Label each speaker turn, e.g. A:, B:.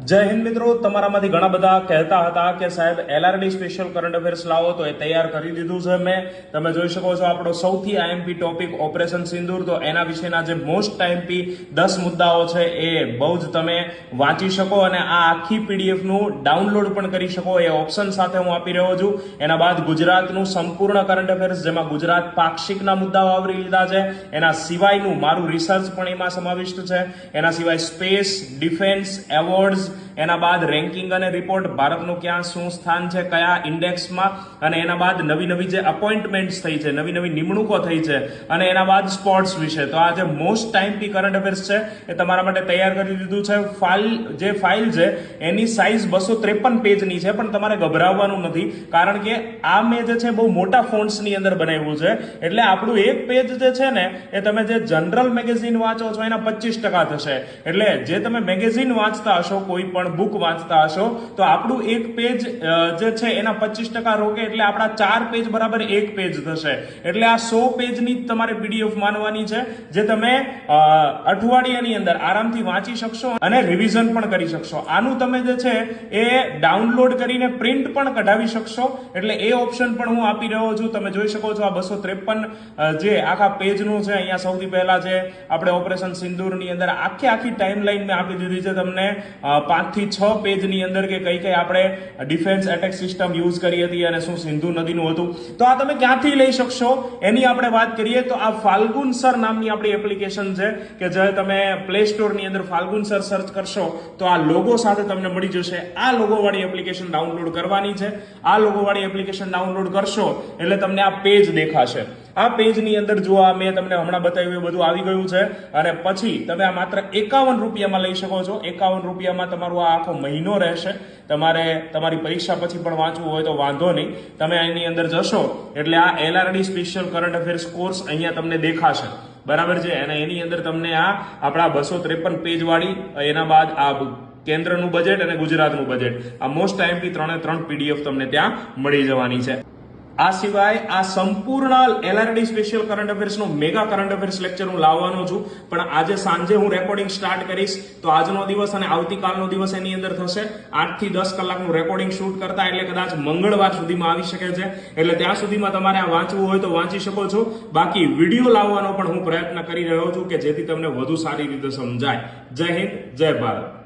A: જય હિન્દ મિત્રો, તમારામાંથી ઘણા બધા કહેતા હતા કે સાહેબ એલઆરડી સ્પેશિયલ કરંટ અફેર્સ લાવો, તો એ તૈયાર કરી દીધું છે મેં. તમે જોઈ શકો છો આપણો સૌથી આઈએમપી ટોપિક ઓપરેશન સિંદૂર. તો એના વિશેના જે મોસ્ટ આઈએમપી 10 મુદ્દાઓ છે એ બહુ જ તમે વાંચી શકો અને આ આખી પીડીએફ નું ડાઉનલોડ પણ કરી શકો. એ ઓપ્શન સાથે હું આપી રહ્યો છું. એના બાદ ગુજરાતનું સંપૂર્ણ કરંટ અફેર્સ, જેમાં ગુજરાત પાક્ષિકના મુદ્દાઓ આવરી લીધા છે. એના સિવાયનું મારું રિસર્ચ પણ એમાં સમાવિષ્ટ છે. એના સિવાય સ્પેસ, ડિફેન્સ, એવોર્ડ્સ, એના બાદ રેન્કિંગ અને રિપોર્ટ, ભારતનું ક્યાં શું સ્થાન છે કયા ઇન્ડેક્સમાં, અને એના બાદ નવી નવી જે અપોઇન્ટમેન્ટ્સ થઈ છે, નવી નવી નિમણૂકો થઈ છે, અને એના બાદ સ્પોર્ટ્સ વિશે. તો આ જે મોસ્ટ ટાઈમપી કરંટ અફેર્સ છે એ તમારા માટે તૈયાર કરી દીધું છે. ફાઇલ છે એની સાઇઝ 253 પેજની છે, પણ તમારે ગભરાવવાનું નથી, કારણ કે આ મેં જે છે બહુ મોટા ફોન્ટ્સની અંદર બનાવ્યું છે. એટલે આપણું એક પેજ જે છે ને એ તમે જે જનરલ મેગેઝિન વાંચો છો એના 25% થશે. એટલે જે તમે મેગેઝિન વાંચતા હશો, કોઈ પણ બુક વાંચતા હશો, તો આપણું એક પેજ જે છે એના 25% રોકે, એટલે આપણા 4 પેજ બરાબર એક પેજ થશે. એટલે આ 100 પેજની તમારે પીડીએફ માનવાની છે, જે તમે અઠવાડિયાની અંદર આરામથી વાંચી શકશો અને રિવિઝન પણ કરી શકશો. આનું તમે જે છે એ ડાઉનલોડ કરીને પ્રિન્ટ પણ કઢાવી શકશો. એટલે એ ઓપ્શન પણ હું આપી રહ્યો છું. તમે જોઈ શકો છો આ 253 જે આખા પેજનું છે. અહીંયા સૌથી પહેલા છે આપણે ઓપરેશન સિંદૂરની અંદર આખી ટાઈમલાઈન મેં આપી દીધી છે તમને 5 થી 6 પેજની અંદર, કે કઈ કઈ આપણે ડિફેન્સ એટેક સિસ્ટમ યુઝ કરી હતી અને શું સિંધુ નદીનું હતું. તો આ તમે ક્યાંથી લઈ શકશો એની આપણે વાત કરીએ તો આ ફાલ્ગુન સર નામની આપણી એપ્લિકેશન છે, કે જે તમે પ્લે સ્ટોરની અંદર ફાલ્ગુન સર સર્ચ કરશો તો આ લોગો સાથે તમને મળી જશે. આ લોગો વાળી એપ્લિકેશન ડાઉનલોડ કરવાની છે. આ લોગો વાળી એપ્લિકેશન ડાઉનલોડ કરશો એટલે તમને આ પેજ દેખાશે. આ પેજની અંદર જો આ મેં તમને હમણાં બતાવ્યું એ બધું આવી ગયું છે, અને પછી તમે આ માત્ર 51 રૂપિયામાં લઈ શકો છો. 51 રૂપિયામાં તમારો આ આખો મહિનો રહેશે. તમારે તમારી પરીક્ષા પછી પણ વાંચવું હોય તો વાંધો નહીં, તમે એની અંદર જશો એટલે આ LRD special current affairs course અહીંયા તમને દેખાશે, બરાબર છે. અને એની અંદર તમને આ આપણા 253 પેજ વાળી, એના બાદ આ કેન્દ્રનું બજેટ અને ગુજરાતનું બજેટ, આ મોસ્ટ આઈએમપી 3 પીડીએફ તમને ત્યાં મળી જવાની છે. આ સિવાય આ સંપૂર્ણ એલઆરડી સ્પેશિયલ કરંટ અફેર્સનો મેગા કરંટ અફેર્સ લેક્ચર હું લાવવાનો છું, પણ આજે સાંજે હું રેકોર્ડિંગ સ્ટાર્ટ કરીશ. તો આજનો દિવસ અને આવતીકાલનો દિવસ એની અંદર થશે. 8 થી 10 કલાકનું રેકોર્ડિંગ શૂટ કરતા, એટલે કદાચ મંગળવાર સુધીમાં આવી શકે છે. એટલે ત્યાં સુધીમાં તમારે આ વાંચવું હોય તો વાંચી શકો છો. બાકી વિડીયો લાવવાનો પણ હું પ્રયત્ન કરી રહ્યો છું, કે જેથી તમને વધુ સારી રીતે સમજાય. જય હિન્દ, જય ભારત.